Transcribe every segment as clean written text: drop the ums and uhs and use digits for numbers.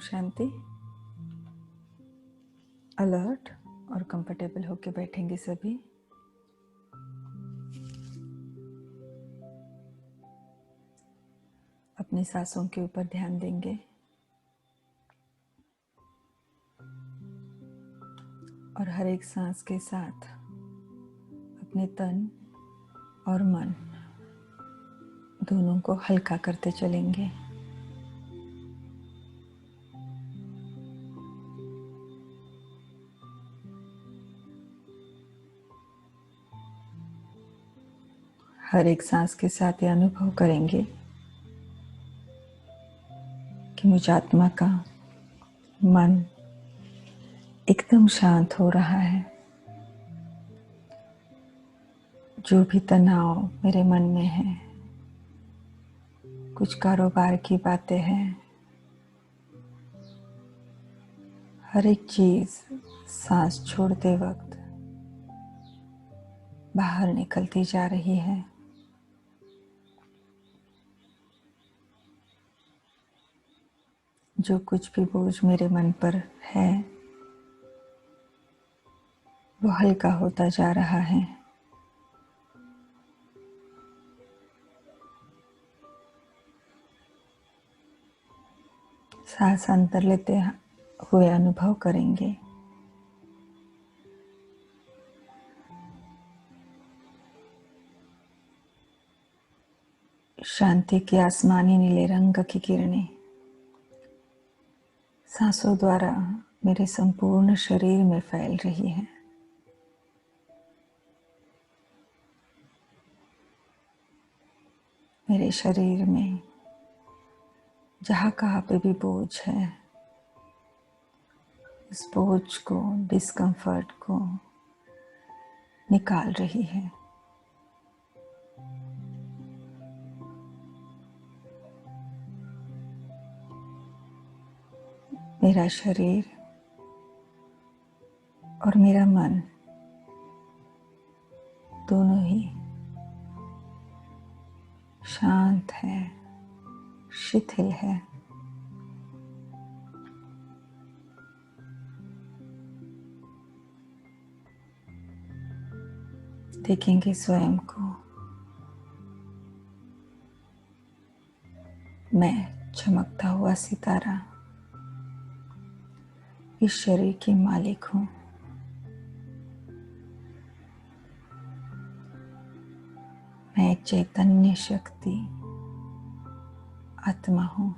शांति। Alert और comfortable होके बैठेंगे सभी। अपनी सांसों के ऊपर ध्यान देंगे और हर एक सांस के साथ अपने तन और मन दोनों को हल्का करते चलेंगे। हर एक सांस के साथ ये अनुभव करेंगे कि मुझ आत्मा का मन एकदम शांत हो रहा है। जो भी तनाव मेरे मन में है, कुछ कारोबार की बातें हैं, हर एक चीज सांस छोड़ते वक्त बाहर निकलती जा रही है। जो कुछ भी बोझ मेरे मन पर है वो हल्का होता जा रहा है। सांस अंदर लेते हुए अनुभव करेंगे शांति की आसमानी नीले रंग की किरणें सांसों द्वारा मेरे संपूर्ण शरीर में फैल रही है। मेरे शरीर में जहाँ कहाँ पे भी बोझ है, इस बोझ को, डिस्कम्फर्ट को निकाल रही है। मेरा शरीर और मेरा मन दोनों ही शांत है, शिथिल है। देखेंगे स्वयं को मैं चमकता हुआ सितारा इस शरीर की मालिक हूँ। मैं चैतन्य शक्ति आत्मा हूँ।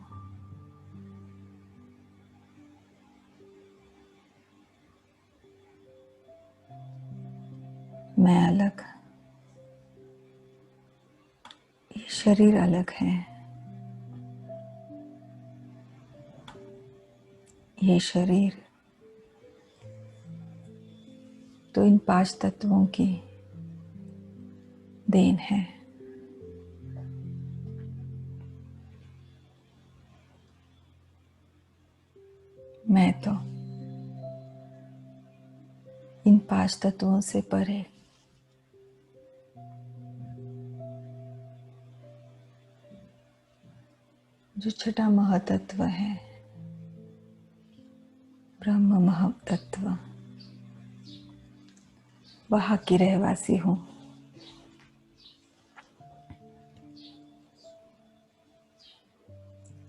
मैं अलग, ये शरीर अलग है। ये शरीर तो इन 5 तत्वों की देन है। मैं तो इन 5 तत्वों से परे जो छठा महातत्व है, ब्रह्म महातत्व, वहाँ की रहवासी हूँ।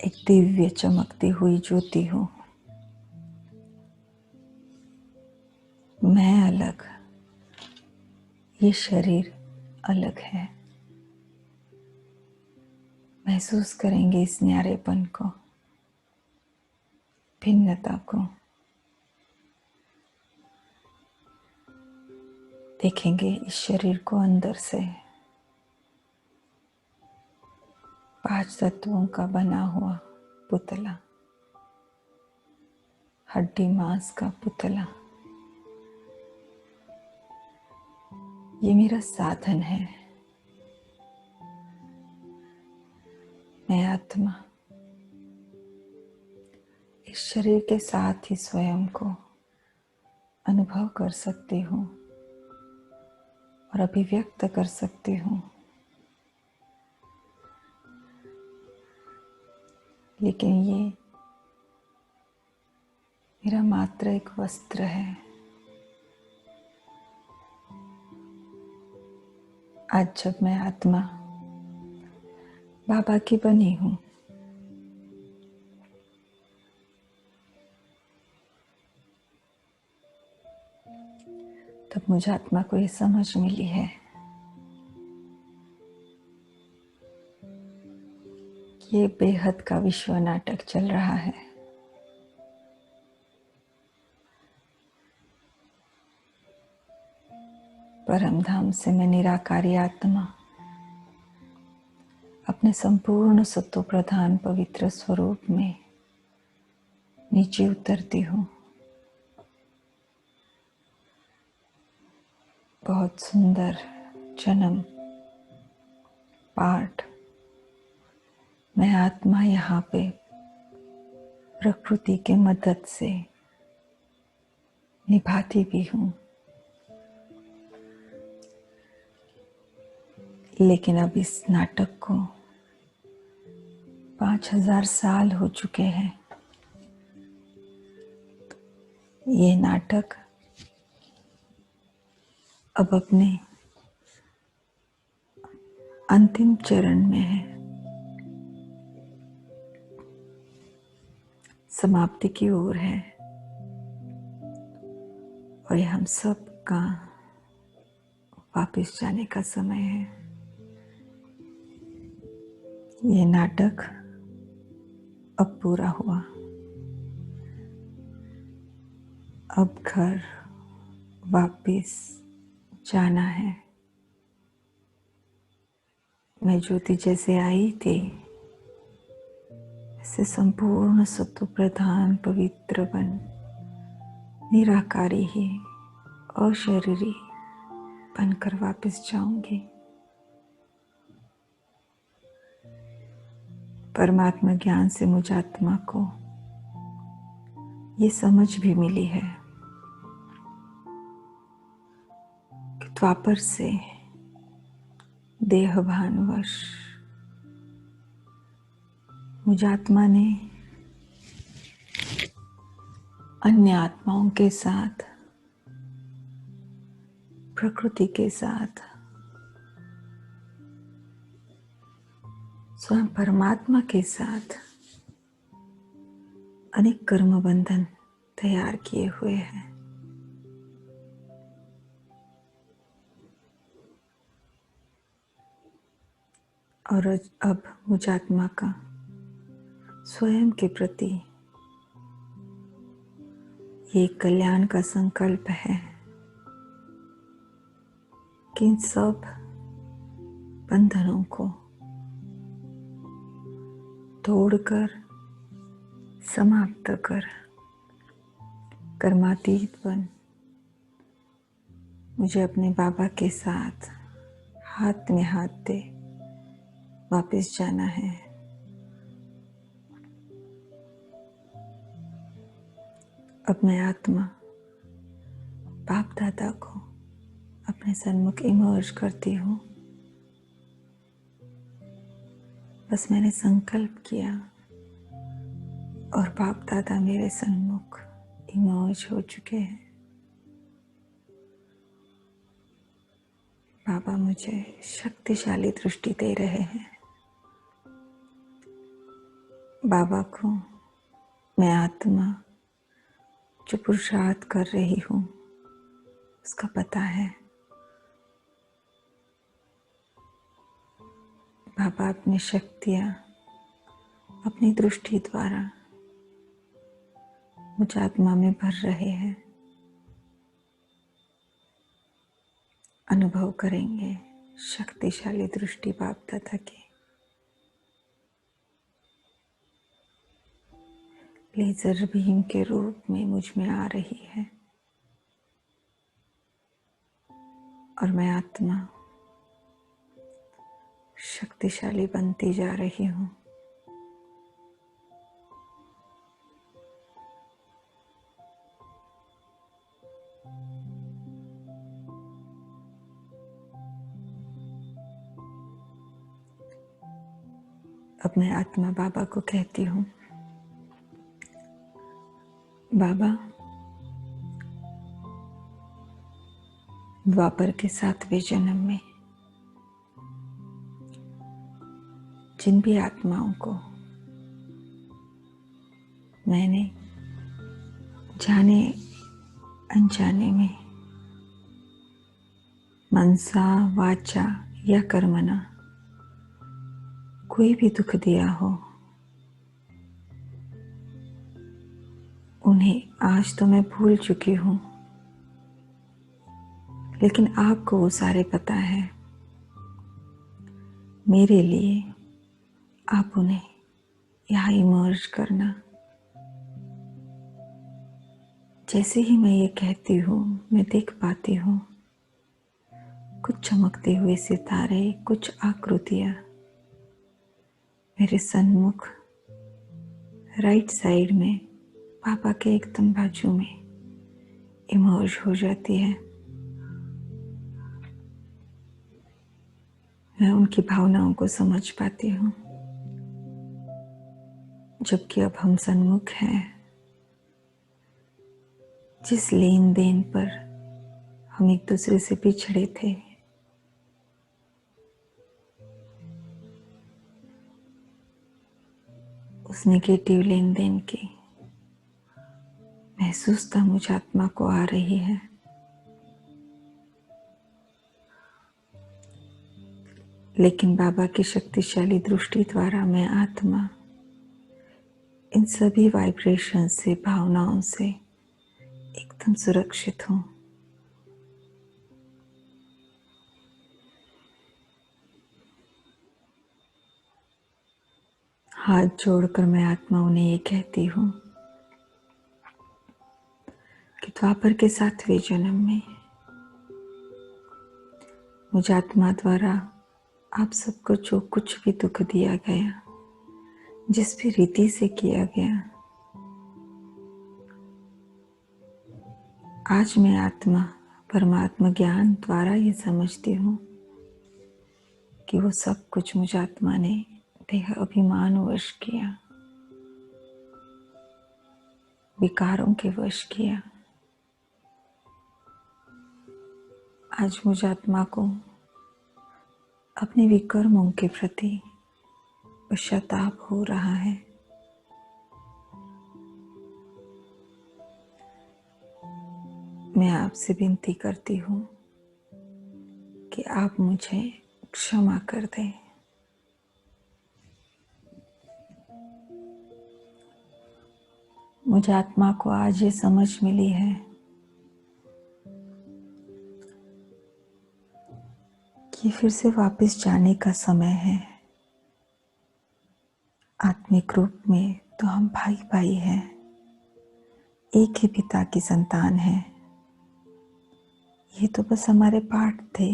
एक दिव्य चमकती हुई ज्योति हूँ। मैं अलग, ये शरीर अलग है। महसूस करेंगे इस न्यारेपन को, भिन्नता को। देखेंगे इस शरीर को अंदर से 5 तत्वों का बना हुआ पुतला, हड्डी मांस का पुतला। ये मेरा साधन है। मैं आत्मा इस शरीर के साथ ही स्वयं को अनुभव कर सकती हूँ और अभिव्यक्त कर सकती हूँ। लेकिन ये मेरा मात्र एक वस्त्र है। आज जब मैं आत्मा बाबा की बनी हूँ, तब मुझे आत्मा को ये समझ मिली है कि ये बेहद का विश्व नाटक चल रहा है। परमधाम से मैं निराकारी आत्मा अपने संपूर्ण सत्व प्रधान पवित्र स्वरूप में नीचे उतरती हूँ। बहुत सुंदर जन्म पाठ मैं आत्मा यहाँ पे प्रकृति के मदद से निभाती भी हूँ, लेकिन अब इस नाटक को 5000 साल हो चुके हैं। ये नाटक अब अपने अंतिम चरण में है, समाप्ति की ओर है, और ये हम सब का वापस जाने का समय है। ये नाटक अब पूरा हुआ। अब घर वापस जाना है। मैं ज्योति जैसे आई थी, ऐसे संपूर्ण सत्व प्रधान पवित्र बन निराकारी ही अशरीरी बनकर वापस जाऊंगी। परमात्मा ज्ञान से मुझ आत्मा को ये समझ भी मिली है कि द्वापर से देहभानवश मुझ आत्मा ने अन्य आत्माओं के साथ, प्रकृति के साथ, स्वयं परमात्मा के साथ अनेक कर्म बंधन तैयार किए हुए हैं। और अब मुझ आत्मा का स्वयं के प्रति ये कल्याण का संकल्प है कि इन सब बंधनों को तोड़कर समाप्त कर कर्मातीत बन मुझे अपने बाबा के साथ हाथ में हाथ दे वापस जाना है। अब मैं आत्मा बाप दादा को अपने सन्मुख इमर्ज करती हूँ। बस मैंने संकल्प किया और बाप दादा मेरे सन्मुख इमर्ज हो चुके हैं। बाबा मुझे शक्तिशाली दृष्टि दे रहे हैं। बाबा को मैं आत्मा जो पुरुषार्थ कर रही हूँ उसका पता है। बाबा अपनी शक्तियाँ अपनी दृष्टि द्वारा मुझ आत्मा में भर रहे हैं। अनुभव करेंगे शक्तिशाली दृष्टि बाप दादा की। लेजर बीम के रूप में मुझ में आ रही है और मैं आत्मा शक्तिशाली बनती जा रही हूँ। अब मैं आत्मा बाबा को कहती हूँ, बाबा, द्वापर के 7वें जन्म में जिन भी आत्माओं को मैंने जाने अनजाने में मनसा वाचा या कर्मणा कोई भी दुख दिया हो, उन्हें आज तो मैं भूल चुकी हूँ, लेकिन आपको वो सारे पता है। मेरे लिए आप उन्हें यहाँ इमर्ज करना। जैसे ही मैं ये कहती हूँ, मैं देख पाती हूँ कुछ चमकते हुए सितारे, कुछ आकृतियाँ मेरे सन्मुख राइट साइड में पापा के एकदम बाजू में इमर्ज हो जाती है। मैं उनकी भावनाओं को समझ पाती हूँ, जबकि अब हम सन्मुख हैं। जिस लेन देन पर हम एक दूसरे से पिछड़े थे, उस नेगेटिव लेन देन की महसूसता मुझ आत्मा को आ रही है। लेकिन बाबा की शक्तिशाली दृष्टि द्वारा मैं आत्मा इन सभी वाइब्रेशन से, भावनाओं से एकदम सुरक्षित हूँ। हाथ जोड़कर मैं आत्मा उन्हें ये कहती हूँ कि द्वापर के 7वें जन्म में मुझ आत्मा द्वारा आप सबको जो कुछ भी दुख दिया गया, जिस भी रीति से किया गया, आज मैं आत्मा परमात्मा ज्ञान द्वारा ये समझती हूँ कि वो सब कुछ मुझ आत्मा ने देह अभिमान वश किया, विकारों के वश किया। आज मुझ आत्मा को अपने विकर्मों के प्रति पश्चाताप हो रहा है। मैं आपसे विनती करती हूँ कि आप मुझे क्षमा कर दें। मुझे आत्मा को आज ये समझ मिली है कि फिर से वापस जाने का समय है। आत्मिक रूप में तो हम भाई भाई हैं, एक ही पिता की संतान हैं। ये तो बस हमारे पाठ थे,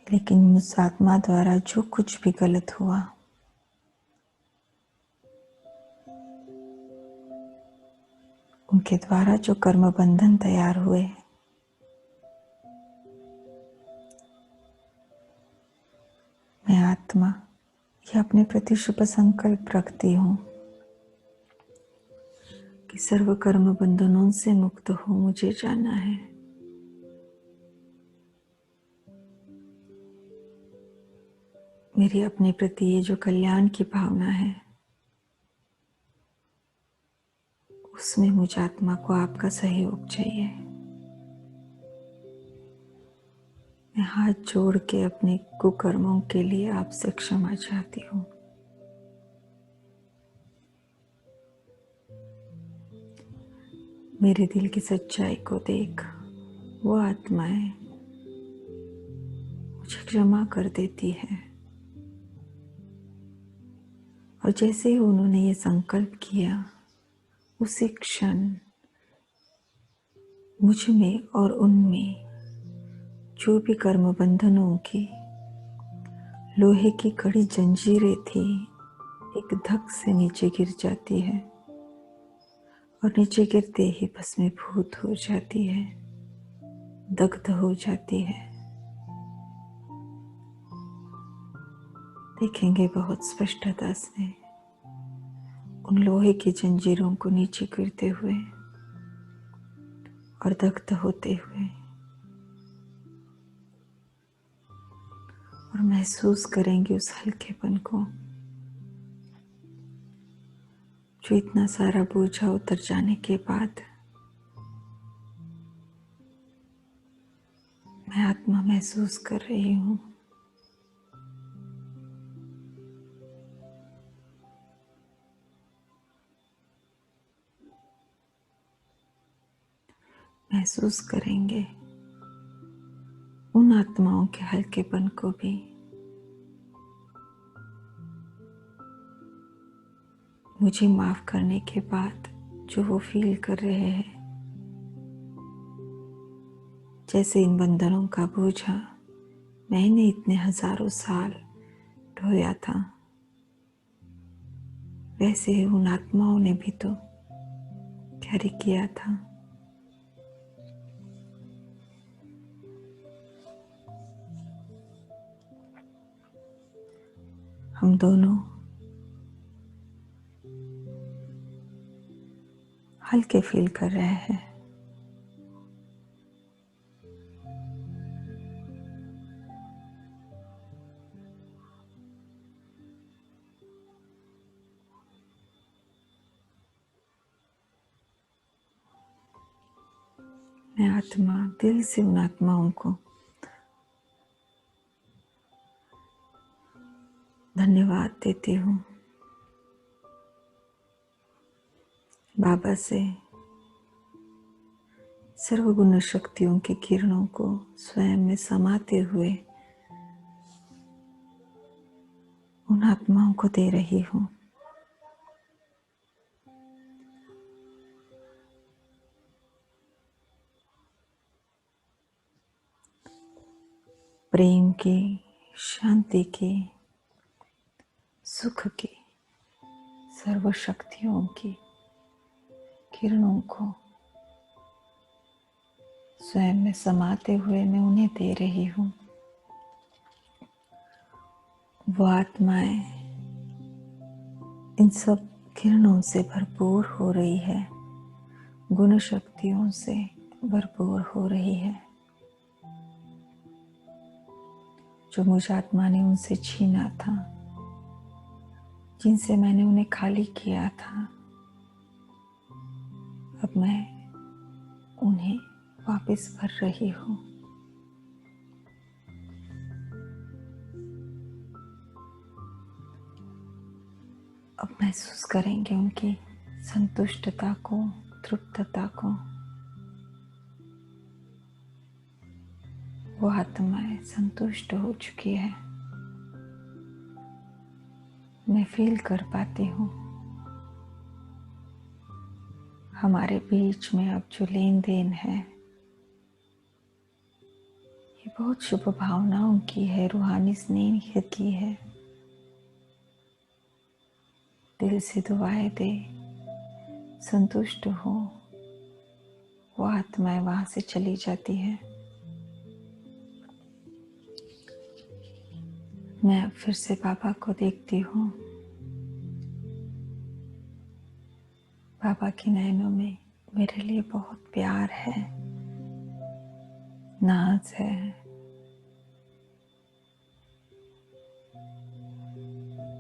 लेकिन उस आत्मा द्वारा जो कुछ भी गलत हुआ, उनके द्वारा जो कर्म बंधन तैयार हुए, मैं आत्मा ये अपने प्रति शुभ संकल्प रखती हूँ कि सर्व कर्म बंधनों से मुक्त हो मुझे जाना है। मेरी अपने प्रति ये जो कल्याण की भावना है, उसमें मुझ आत्मा को आपका सहयोग चाहिए। मैं हाथ जोड़ के अपने कुकर्मों के लिए आपसे क्षमा चाहती हूँ। मेरे दिल की सच्चाई को देख वो आत्माएं मुझे क्षमा कर देती है, और जैसे ही उन्होंने ये संकल्प किया, उसी क्षण मुझ में और उनमें जो भी कर्म बंधनों की लोहे की कड़ी जंजीरें थी, एक धक से नीचे गिर जाती है और नीचे गिरते ही भस्मीभूत हो जाती है, दग्ध हो जाती है। देखेंगे बहुत स्पष्टता से उन लोहे की जंजीरों को नीचे गिरते हुए और दग्ध होते हुए, और महसूस करेंगे उस हल्केपन को, जो इतना सारा बोझा उतर जाने के बाद मैं आत्मा महसूस कर रही हूँ। महसूस करेंगे उन आत्माओं के हल्केपन को भी, मुझे माफ करने के बाद जो वो फील कर रहे हैं, जैसे इन बंधनों का बोझा मैंने इतने हजारों साल ढोया था, वैसे ही उन आत्माओं ने भी तो कैरी किया था। हम दोनों हल्के फील कर रहे हैं। मैं आत्मा दिल से उन आत्माओं को धन्यवाद देती हूँ। बाबा से सर्वगुण शक्तियों की किरणों को स्वयं में समाते हुए उन आत्माओं को दे रही हूँ। प्रेम की, शांति की, सुख की, सर्व शक्तियों की किरणों को स्वयं में समाते हुए मैं उन्हें दे रही हूँ। वो आत्माएं इन सब किरणों से भरपूर हो रही है, गुण शक्तियों से भरपूर हो रही है, जो मुझ आत्मा ने उनसे छीना था, जिनसे मैंने उन्हें खाली किया था। अब मैं उन्हें वापस भर रही हूँ। अब महसूस करेंगे उनकी संतुष्टता को, तृप्तता को। वो आत्माएं संतुष्ट हो चुकी है, मैं फील कर पाती हूँ। हमारे बीच में अब जो लेन देन है, ये बहुत शुभ भावनाओं की है, रूहानी स्नेह की है। दिल से दुआएं दे, संतुष्ट हो, वो आत्माएं वहां से चली जाती है। मैं फिर से बाबा को देखती हूँ। बाबा की नैनों में मेरे लिए बहुत प्यार है, नाज है।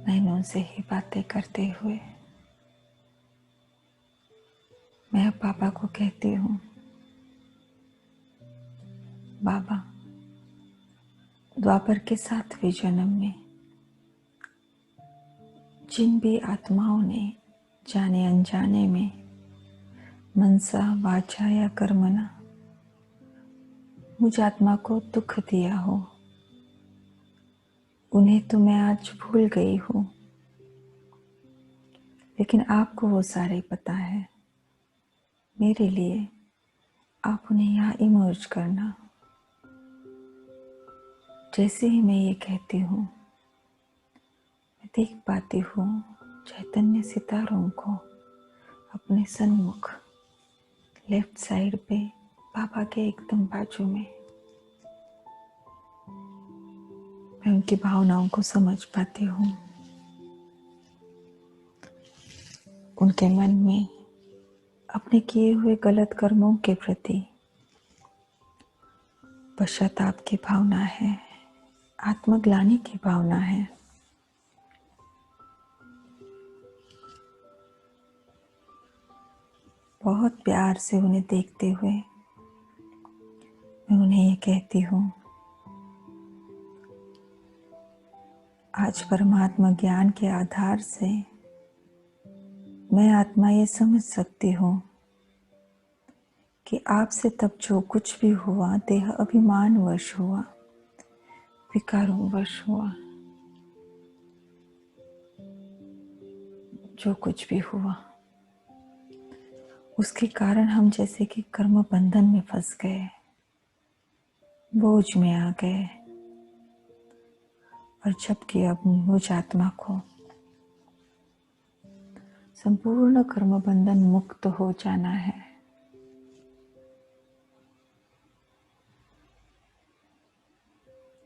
नैनों से ही बातें करते हुए मैं अब बाबा को कहती हूँ, बाबा, द्वापर के 7वें जन्म में जिन भी आत्माओं ने जाने अनजाने में मनसा, वाचा या कर्मणा मुझ आत्मा को दुख दिया हो, उन्हें तो मैं आज भूल गई हूँ, लेकिन आपको वो सारे पता है। मेरे लिए आप उन्हें यहाँ इमर्ज करना। जैसे ही मैं ये कहती हूँ, मैं देख पाती हूँ चैतन्य सितारों को अपने सन्मुख लेफ्ट साइड पे बाबा के एकदम बाजू में। मैं उनकी भावनाओं को समझ पाती हूँ। उनके मन में अपने किए हुए गलत कर्मों के प्रति पश्चाताप की भावना है, आत्मग्लानि की भावना है। बहुत प्यार से उन्हें देखते हुए मैं उन्हें ये कहती हूँ, आज परमात्मा ज्ञान के आधार से मैं आत्मा ये समझ सकती हूँ कि आपसे तब जो कुछ भी हुआ देह अभिमानवश हुआ, विकारों वश हुआ, जो कुछ भी हुआ उसके कारण हम जैसे कि कर्म बंधन में फंस गए, बोझ में आ गए। और जबकि अब मुझ आत्मा को संपूर्ण कर्म बंधन मुक्त हो जाना है,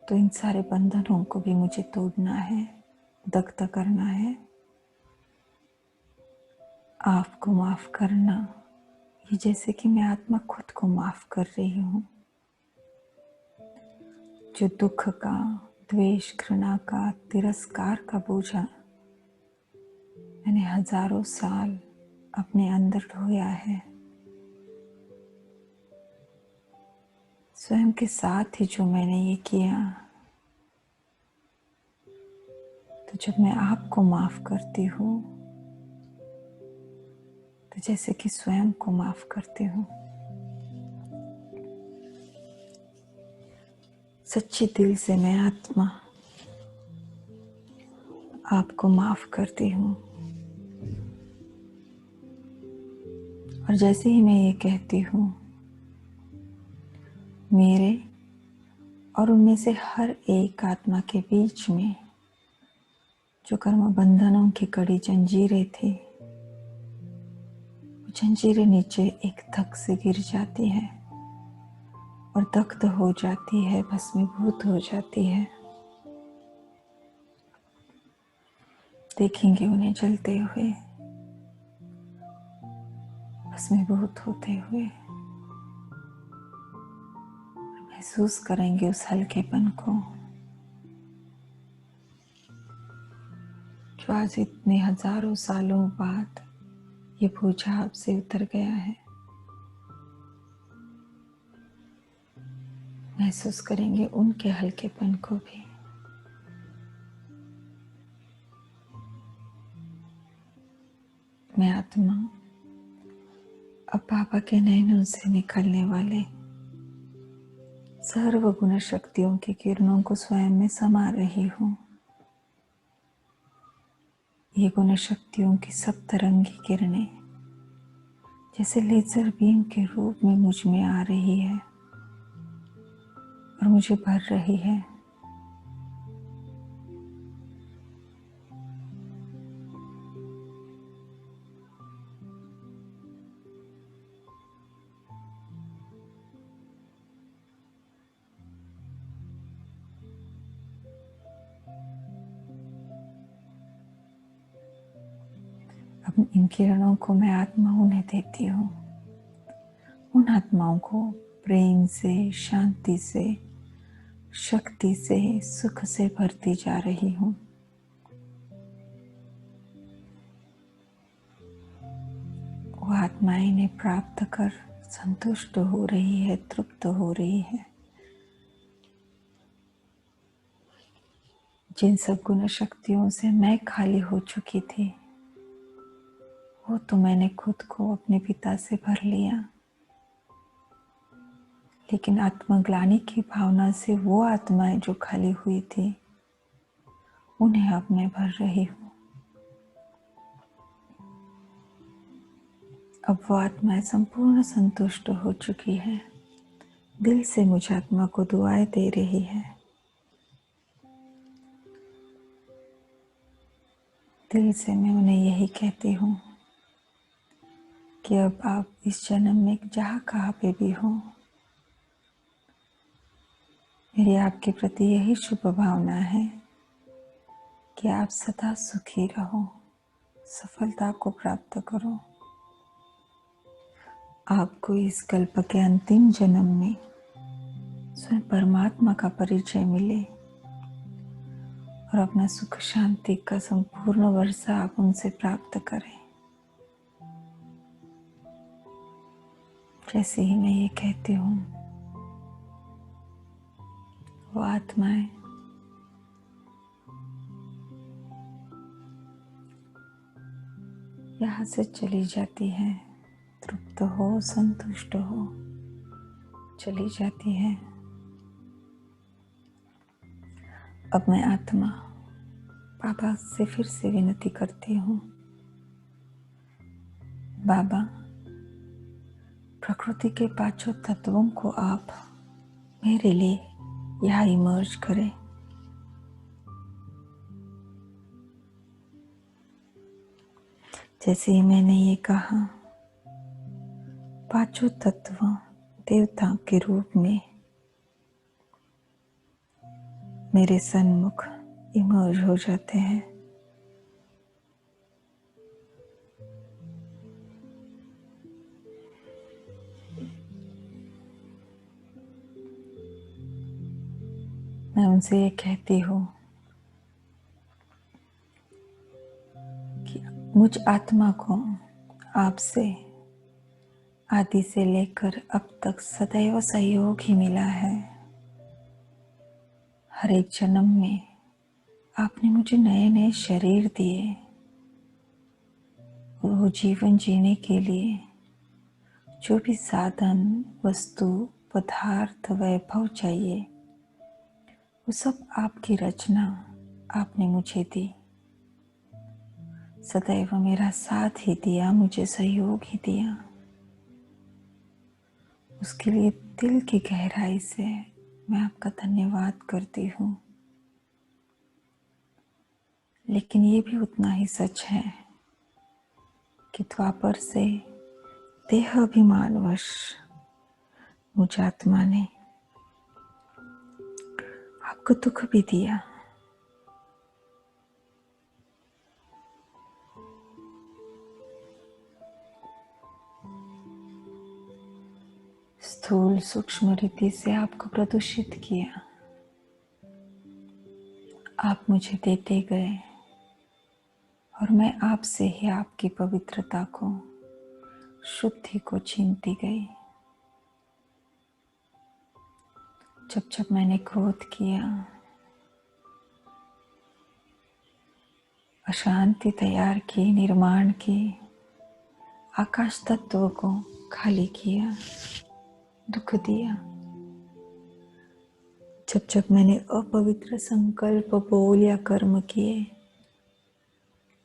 तो इन सारे बंधनों को भी मुझे तोड़ना है, दग्ध करना है। आपको माफ करना, ये जैसे कि मैं आत्मा खुद को माफ कर रही हूँ। जो दुख का, द्वेष, घृणा का, तिरस्कार का बोझा मैंने हजारों साल अपने अंदर ढोया है, स्वयं के साथ ही जो मैंने ये किया, तो जब मैं आपको माफ करती हूँ तो जैसे कि स्वयं को माफ करती हूँ। सच्ची दिल से मैं आत्मा आपको माफ करती हूँ। और जैसे ही मैं ये कहती हूँ, मेरे और उनमें से हर एक आत्मा के बीच में जो कर्म बंधनों की कड़ी जंजीरें थी, वो जंजीरें नीचे एक धक से गिर जाती है और दग्ध हो जाती है, भस्मीभूत हो जाती है। देखेंगे उन्हें जलते हुए, भस्मीभूत होते हुए। महसूस करेंगे उस हल्केपन को जो आज इतने हजारों सालों बाद ये बोझा आपसे उतर गया है। महसूस करेंगे उनके हल्केपन को भी। मैं आत्मा अब बाबा के नैनों से निकलने वाले सर्व गुण शक्तियों की किरणों को स्वयं में समा रही हूँ। ये गुण शक्तियों की सप्तरंगी किरणें जैसे लेजर बीम के रूप में मुझ में आ रही है और मुझे भर रही है। अब इन किरणों को मैं आत्मा उन्हें देती हूँ। उन आत्माओं को प्रेम से, शांति से, शक्ति से, सुख से भरती जा रही हूँ। वो आत्माएं इन्हें प्राप्त कर संतुष्ट हो रही है, तृप्त हो रही है। जिन सब गुण शक्तियों से मैं खाली हो चुकी थी, वो तो मैंने खुद को अपने पिता से भर लिया, लेकिन आत्मग्लानि की भावना से वो आत्माएं जो खाली हुई थी उन्हें अब मैं भर रही हूँ। अब वो आत्माएं संपूर्ण संतुष्ट हो चुकी है, दिल से मुझ आत्मा को दुआएं दे रही है। दिल से मैं उन्हें यही कहती हूँ कि अब आप इस जन्म में जहाँ कहाँ पे भी हो, मेरी आपके प्रति यही शुभ भावना है कि आप सदा सुखी रहो, सफलता को प्राप्त करो। आपको इस कल्प के अंतिम जन्म में स्वयं परमात्मा का परिचय मिले और अपना सुख शांति का संपूर्ण वर्षा आप उनसे प्राप्त करें। जैसे ही मैं ये कहती हूँ, वो आत्माएं यहाँ से चली जाती है, तृप्त हो, संतुष्ट हो चली जाती है। अब मैं आत्मा बाबा से फिर से विनती करती हूँ, बाबा प्रकृति के पांचों तत्वों को आप मेरे लिए यहाँ इमर्ज करें। जैसे ही मैंने ये कहा, पांचों तत्व देवताओं के रूप में मेरे सन्मुख इमर्ज हो जाते हैं। मैं उनसे ये कहती हूँ कि मुझ आत्मा को आपसे आदि से लेकर अब तक सदैव सहयोग ही मिला है। हर एक जन्म में आपने मुझे नए नए शरीर दिए। वो जीवन जीने के लिए जो भी साधन, वस्तु, पदार्थ, वैभव चाहिए, वो सब आपकी रचना आपने मुझे दी। सदैव मेरा साथ ही दिया, मुझे सहयोग ही दिया। उसके लिए दिल की गहराई से मैं आपका धन्यवाद करती हूँ। लेकिन ये भी उतना ही सच है कि द्वापर से देह अभिमानवश मुझ आत्मा ने आपको दुख भी दिया। स्थूल सूक्ष्म रीति से आपको प्रदूषित किया। आप मुझे देते गए और मैं आपसे ही आपकी पवित्रता को, शुद्धि को छीनती गई। जब जब मैंने क्रोध किया, अशांति तैयार की, निर्माण की, आकाश तत्व को खाली किया, दुख दिया। जब जब मैंने अपवित्र संकल्प, बोल या कर्म किए,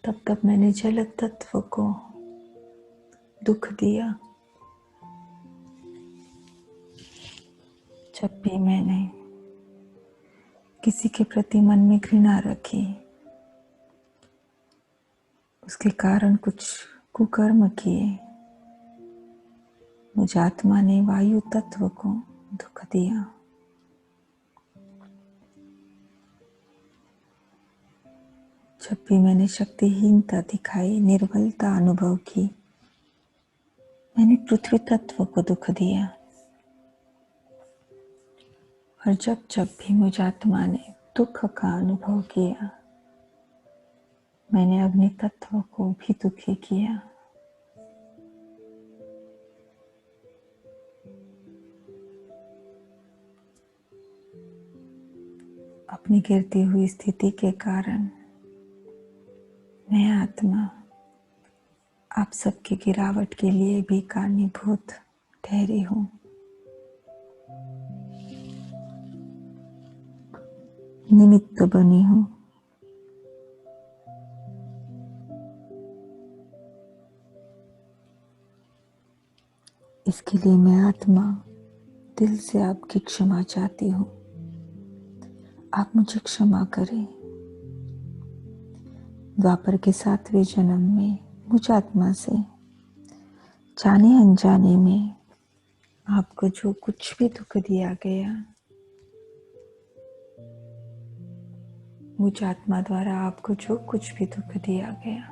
तब तब मैंने जल तत्व को दुख दिया। जब भी मैंने किसी के प्रति मन में घृणा रखी, उसके कारण कुछ कुकर्म किए, मुझ आत्मा ने वायु तत्व को दुख दिया। जब भी मैंने शक्तिहीनता दिखाई, निर्बलता अनुभव की, मैंने पृथ्वी तत्व को दुख दिया। और जब जब भी मुझ आत्मा ने दुख का अनुभव किया, मैंने अग्नि तत्व को भी दुखी किया। अपनी गिरती हुई स्थिति के कारण मैं आत्मा आप सबकी गिरावट के लिए भी कारणीभूत ठहरी हूँ। निमित्त बनी हूँ। इसके लिए मैं आत्मा दिल से आपकी क्षमा चाहती हूँ। आप मुझे क्षमा करें। द्वापर के 7वें जन्म में मुझ आत्मा से जाने अनजाने में आपको जो कुछ भी दुख दिया गया, मुझ आत्मा द्वारा आपको जो कुछ भी दुख दिया गया,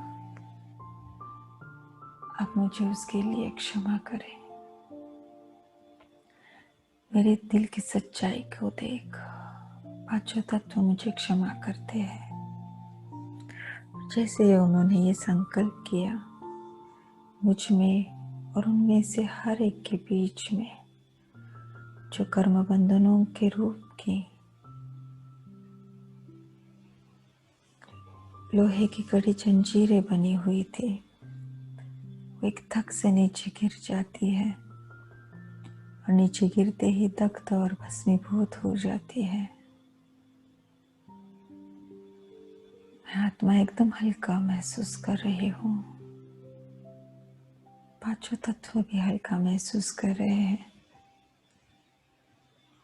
आप मुझे उसके लिए क्षमा करें। मेरे दिल की सच्चाई को देख पांचों तत्व मुझे क्षमा करते हैं। जैसे उन्होंने ये संकल्प किया, मुझ में और उनमें से हर एक के बीच में जो कर्म बंधनों के रूप की लोहे की कड़ी जंजीरें बनी हुई थी, वो एक धक से नीचे गिर जाती है और नीचे गिरते ही दग्ध और भस्मीभूत हो जाती है। मैं आत्मा एकदम हल्का महसूस कर रही हूँ। पांचों तत्व भी हल्का महसूस कर रहे हैं।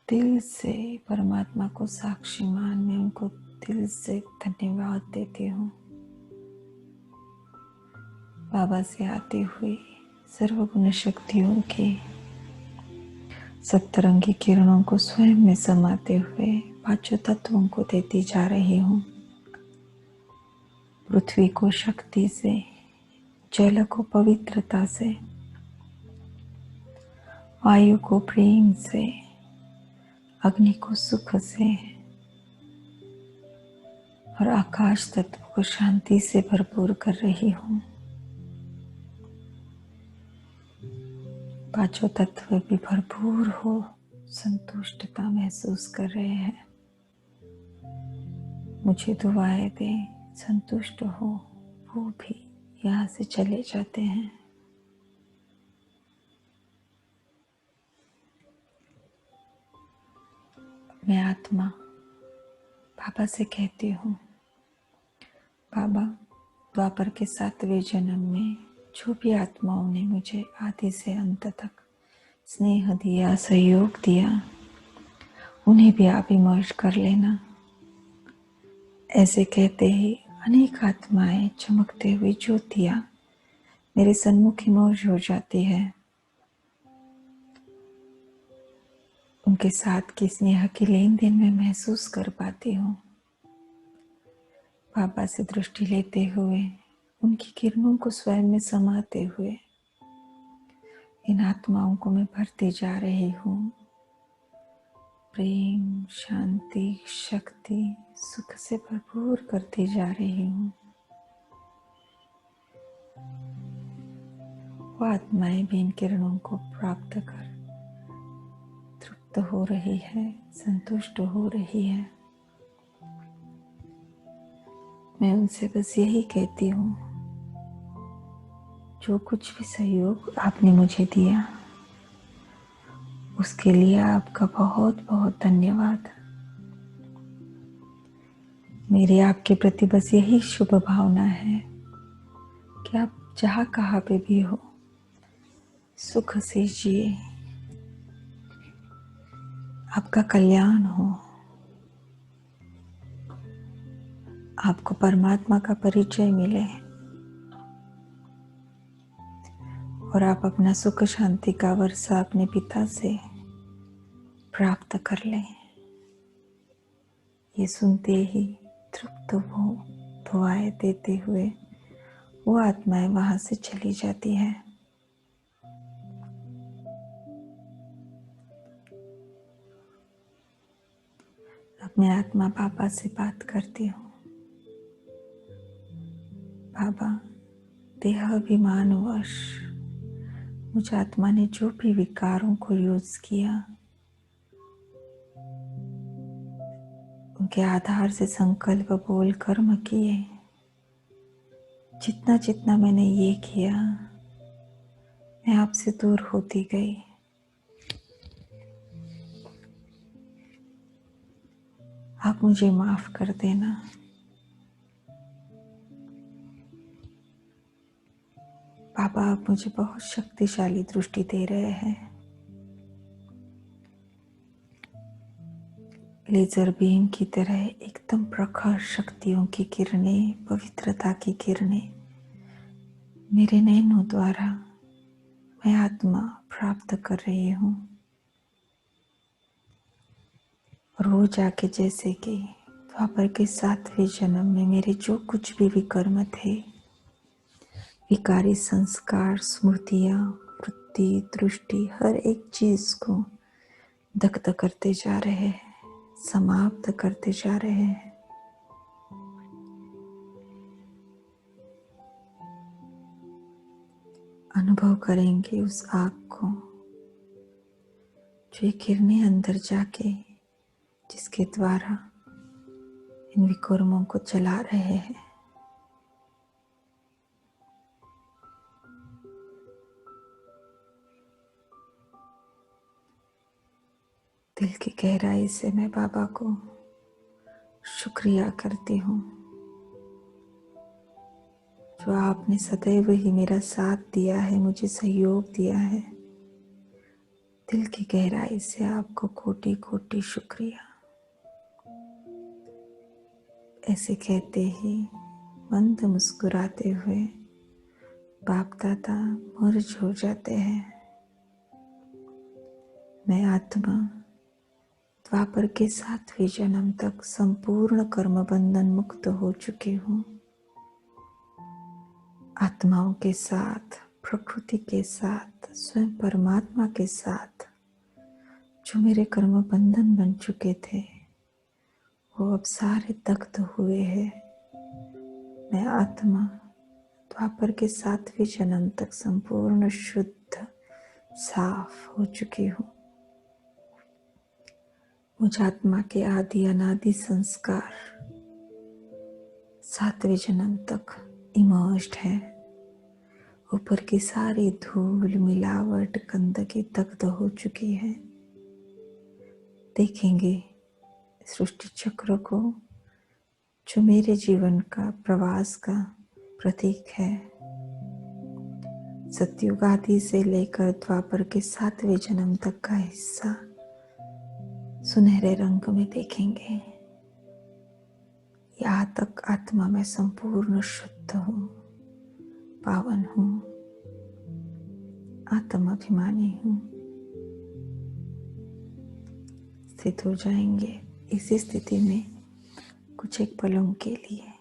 दिल से परमात्मा को साक्षी मान मैं उनको दिल से धन्यवाद देती हूँ। बाबा से आती हुई सर्वगुण शक्तियों की सप्तरंगी किरणों को स्वयं में समाते हुए पांचों तत्वों को देती जा रही हूँ। पृथ्वी को शक्ति से, जल को पवित्रता से, वायु को प्रेम से, अग्नि को सुख से और आकाश तत्व को शांति से भरपूर कर रही हूँ। पांचों तत्व भी भरपूर हो संतुष्टता महसूस कर रहे हैं। मुझे दुआएं दें, संतुष्ट हो, वो भी यहाँ से चले जाते हैं। मैं आत्मा बाबा से कहती हूँ, बाबा द्वापर के 7वें जन्म में जो भी आत्माओं ने मुझे आदि से अंत तक स्नेह दिया, सहयोग दिया, उन्हें भी आप इमर्ज कर लेना। ऐसे कहते ही अनेक आत्माएं चमकते हुए ज्योतियां मेरे सन्मुख इमर्ज हो जाती है। उनके साथ की स्नेह की लेन देन में महसूस कर पाती हूँ। बाबा से दृष्टि लेते हुए उनकी किरणों को स्वयं में समाते हुए इन आत्माओं को मैं भरती जा रही हूँ। प्रेम, शांति, शक्ति, सुख से भरपूर करती जा रही हूँ। वो आत्माएं भी इन किरणों को प्राप्त कर तृप्त हो रही है, संतुष्ट हो रही है। मैं उनसे बस यही कहती हूँ, जो कुछ भी सहयोग आपने मुझे दिया उसके लिए आपका बहुत बहुत धन्यवाद। मेरी आपके प्रति बस यही शुभ भावना है कि आप जहाँ कहाँ पे भी हो सुख से जिए, आपका कल्याण हो, आपको परमात्मा का परिचय मिले और आप अपना सुख शांति का वर्षा अपने पिता से प्राप्त कर लें। ये सुनते ही तृप्त हो दुआएं देते हुए वो आत्माएं वहां से चली जाती है। अब मैं आत्मा बाबा से बात करती हूँ। बाबा, देह अभिमानवश मुझ आत्मा ने जो भी विकारों को यूज किया, उनके आधार से संकल्प बोल कर्म किए, जितना जितना मैंने ये किया, मैं आपसे दूर होती गई। आप मुझे माफ कर देना। बाबा, आप मुझे बहुत शक्तिशाली दृष्टि दे रहे हैं। लेजर बीम की तरह एकदम प्रखर शक्तियों की किरणें, पवित्रता की किरणें मेरे नैनों द्वारा मैं आत्मा प्राप्त कर रही हूँ। और वो जाके जैसे कि द्वापर के 7वें जन्म में मेरे जो कुछ भी विकर्म थे विकारी संस्कार, स्मृतियाँ, वृत्ति, दृष्टि, हर एक चीज को दग्ध करते जा रहे हैं, समाप्त करते जा रहे हैं। अनुभव करेंगे उस आग को, जो ये किरणें अंदर जाके जिसके द्वारा इन विकर्मों को चला रहे हैं। दिल की गहराई से मैं बाबा को शुक्रिया करती हूँ, जो आपने सदैव ही मेरा साथ दिया है, मुझे सहयोग दिया है। दिल की गहराई से आपको कोटि कोटि शुक्रिया। ऐसे कहते ही मंद मुस्कुराते हुए बाप दादा मर्ज हो जाते हैं। मैं आत्मा द्वापर के 7वें जन्म तक संपूर्ण कर्म बंधन मुक्त हो चुकी हूँ। आत्माओं के साथ, प्रकृति के साथ, स्वयं परमात्मा के साथ जो मेरे कर्म बंधन बन चुके थे, वो अब सारे दग्ध हुए हैं। मैं आत्मा द्वापर के 7वें जन्म तक संपूर्ण शुद्ध साफ हो चुकी हूँ। मुझ आत्मा के आदि अनादि संस्कार 7वें जन्म तक इमर्ज्ड है। ऊपर की सारी धूल, मिलावट, गंदगी दग्ध हो चुकी है। देखेंगे सृष्टि चक्र को, जो मेरे जीवन का प्रवास का प्रतीक है। सतयुग आदि से लेकर द्वापर के 7वें जन्म तक का हिस्सा सुनहरे रंग में देखेंगे। यहाँ तक आत्मा में संपूर्ण शुद्ध हूँ, पावन हूँ, आत्माभिमानी हूँ। स्थित हो जाएंगे इसी स्थिति में कुछ एक पलों के लिए।